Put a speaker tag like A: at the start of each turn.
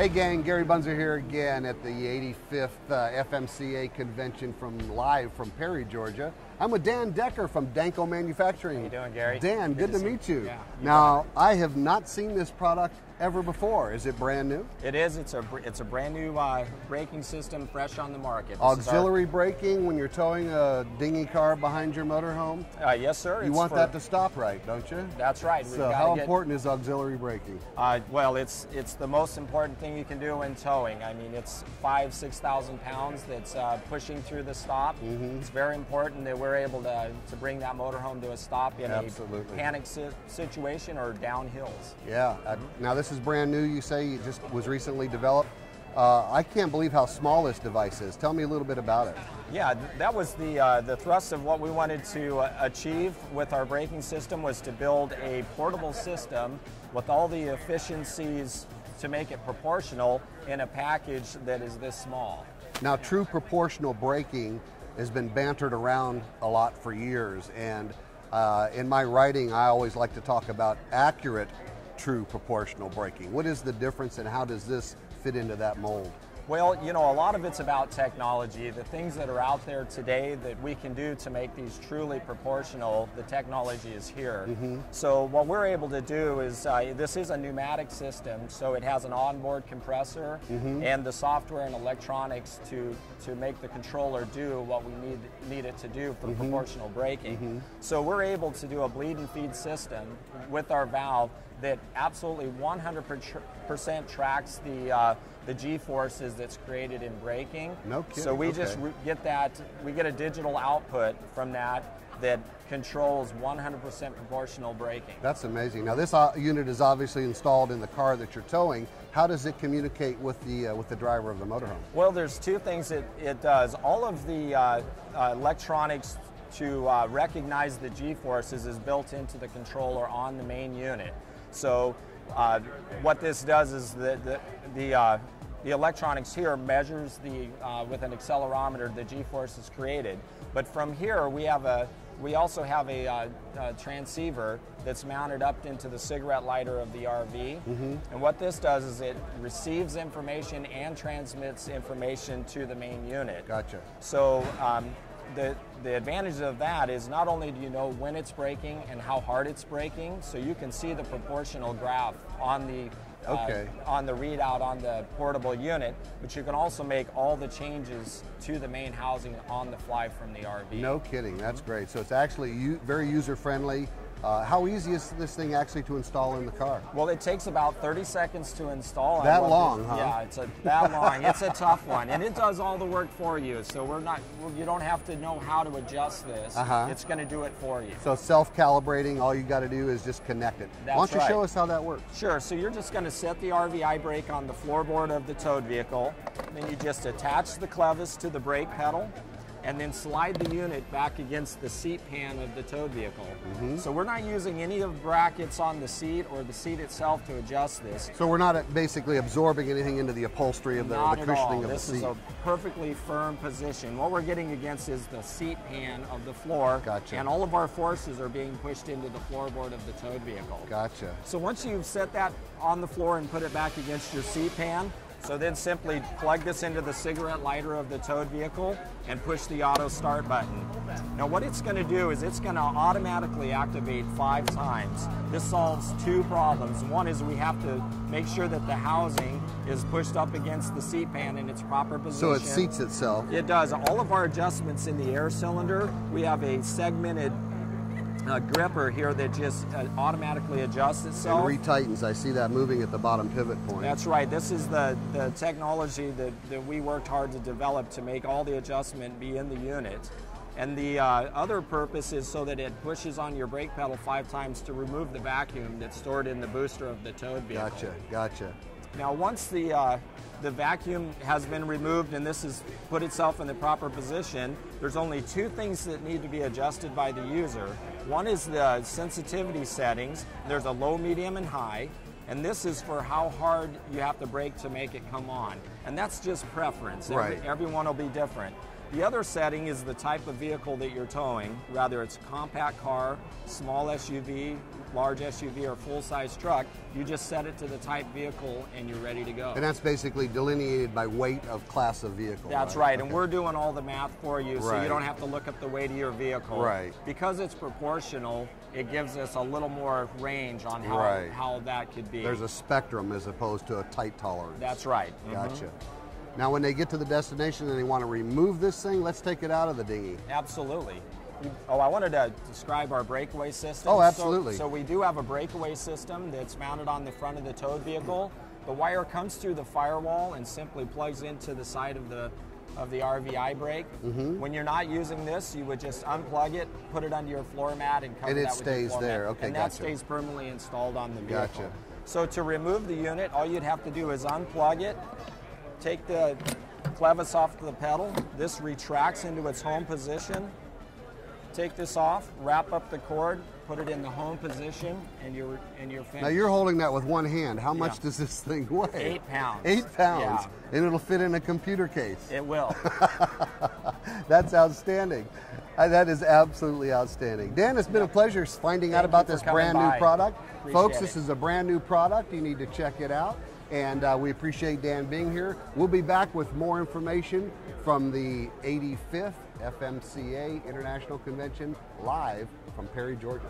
A: Hey gang, Gary Bunzer here again at the 85th FMCA convention live from Perry, Georgia. I'm with Dan Decker from Danko Manufacturing.
B: How you doing, Gary?
A: Dan, good to meet you.
B: Yeah,
A: now, I have not seen this product ever before. Is it brand new?
B: It is. It's a brand new braking system, fresh on the market.
A: Auxiliary braking when you're towing a dinghy car behind your motorhome?
B: Yes, sir.
A: You want that to stop right, don't you?
B: That's right.
A: So how important is auxiliary braking?
B: Well, it's the most important thing you can do when towing. I mean, it's 5,000 to 6,000 pounds that's pushing through the stop. It's very important that we're able to bring that motorhome to a stop in a panic situation or down hills.
A: Yeah. Now this is brand new. You say it just was recently developed. I can't believe how small this device is. Tell me a little bit about it.
B: Yeah, that was the thrust of what we wanted to achieve with our braking system, was to build a portable system with all the efficiencies to make it proportional in a package that is this small.
A: Now, true proportional braking has been bantered around a lot for years, and in my writing I always like to talk about accurate true proportional braking. What is the difference and how does this fit into that mold?
B: Well, you know, a lot of it's about technology. The things that are out there today that we can do to make these truly proportional, the technology is here. So what we're able to do is, this is a pneumatic system, so it has an onboard compressor and the software and electronics to make the controller do what we need it to do for proportional braking. So we're able to do a bleed and feed system with our valve that absolutely 100% tracks the G-forces that's created in braking.
A: No kidding.
B: So we just get that, we get a digital output from that controls 100% proportional braking.
A: That's amazing. Now this unit is obviously installed in the car that you're towing. How does it communicate with the driver of the motorhome?
B: Well, there's two things that it does. All of the electronics to recognize the G-forces is built into the controller on the main unit. So what this does is the electronics here measures with an accelerometer the G-forces created. But from here we also have a transceiver that's mounted up into the cigarette lighter of the RV. And what this does is it receives information and transmits information to the main unit.
A: Gotcha.
B: So the advantage of that is not only do you know when it's braking and how hard it's braking, so you can see the proportional graph on the readout on the portable unit, but you can also make all the changes to the main housing on the fly from the RV.
A: No kidding, that's great. So it's actually very user-friendly. How easy is this thing actually to install in the car?
B: Well, it takes about 30 seconds to install.
A: That long, huh?
B: Yeah, it's that long. It's a tough one, and it does all the work for you. So you don't have to know how to adjust this. It's going to do it for you.
A: So self-calibrating, all you got to do is just connect it.
B: That's
A: Why don't you show us how that works?
B: Sure. So you're just going to set the RVi brake on the floorboard of the towed vehicle. Then you just attach the clevis to the brake pedal, and then slide the unit back against the seat pan of the towed vehicle. So we're not using any of the brackets on the seat or the seat itself to adjust this.
A: So we're not basically absorbing anything into the upholstery of the cushioning of the seat.
B: This is a perfectly firm position. What we're getting against is the seat pan of the floor.
A: Gotcha.
B: And all of our forces are being pushed into the floorboard of the towed vehicle.
A: Gotcha.
B: So once you've set that on the floor and put it back against your seat pan, so then simply plug this into the cigarette lighter of the towed vehicle and push the auto start button. Now what it's going to do is it's going to automatically activate 5 times. This solves 2 problems. One is we have to make sure that the housing is pushed up against the seat pan in its proper position.
A: So it seats itself.
B: It does. All of our adjustments in the air cylinder, we have a segmented gripper here that just automatically adjusts itself.
A: And retightens. I see that moving at the bottom pivot point.
B: That's right. This is the technology that we worked hard to develop to make all the adjustment be in the unit. And the other purpose is so that it pushes on your brake pedal 5 times to remove the vacuum that's stored in the booster of the towed vehicle.
A: Gotcha, gotcha.
B: Now once the vacuum has been removed and this has put itself in the proper position, there's only 2 things that need to be adjusted by the user. One is the sensitivity settings. There's a low, medium, and high. And this is for how hard you have to brake to make it come on. And that's just preference.
A: Right.
B: Everyone will be different. The other setting is the type of vehicle that you're towing, whether it's a compact car, small SUV, large SUV, or full-size truck. You just set it to the type vehicle and you're ready to go.
A: And that's basically delineated by weight of class of vehicle.
B: That's right, and we're doing all the math for you, so you don't have to look up the weight of your vehicle.
A: Right.
B: Because it's proportional, it gives us a little more range on how that could be.
A: There's a spectrum as opposed to a tight tolerance.
B: That's right.
A: Gotcha. Now when they get to the destination and they want to remove this thing, let's take it out of the dinghy.
B: Absolutely. Oh, I wanted to describe our breakaway system.
A: Oh, absolutely.
B: So we do have a breakaway system that's mounted on the front of the towed vehicle. The wire comes through the firewall and simply plugs into the side of the RVi Brake. When you're not using this, you would just unplug it, put it under your floor mat, and cover that with your floor mat. And it stays there. Okay, and that stays permanently installed on the vehicle.
A: Gotcha.
B: So to remove the unit, all you'd have to do is unplug it, take the clevis off the pedal. This retracts into its home position. Take this off, wrap up the cord, put it in the home position, and you're finished.
A: Now you're holding that with one hand. How much does this thing weigh?
B: 8 pounds.
A: 8 pounds.
B: Yeah.
A: And it'll fit in a computer case.
B: It will.
A: That's outstanding. That is absolutely outstanding. Dan, it's been a pleasure finding out about this brand new product. Folks, this is a brand new product. You need to check it out. And we appreciate Dan being here. We'll be back with more information from the 85th FMCA International Convention live from Perry, Georgia.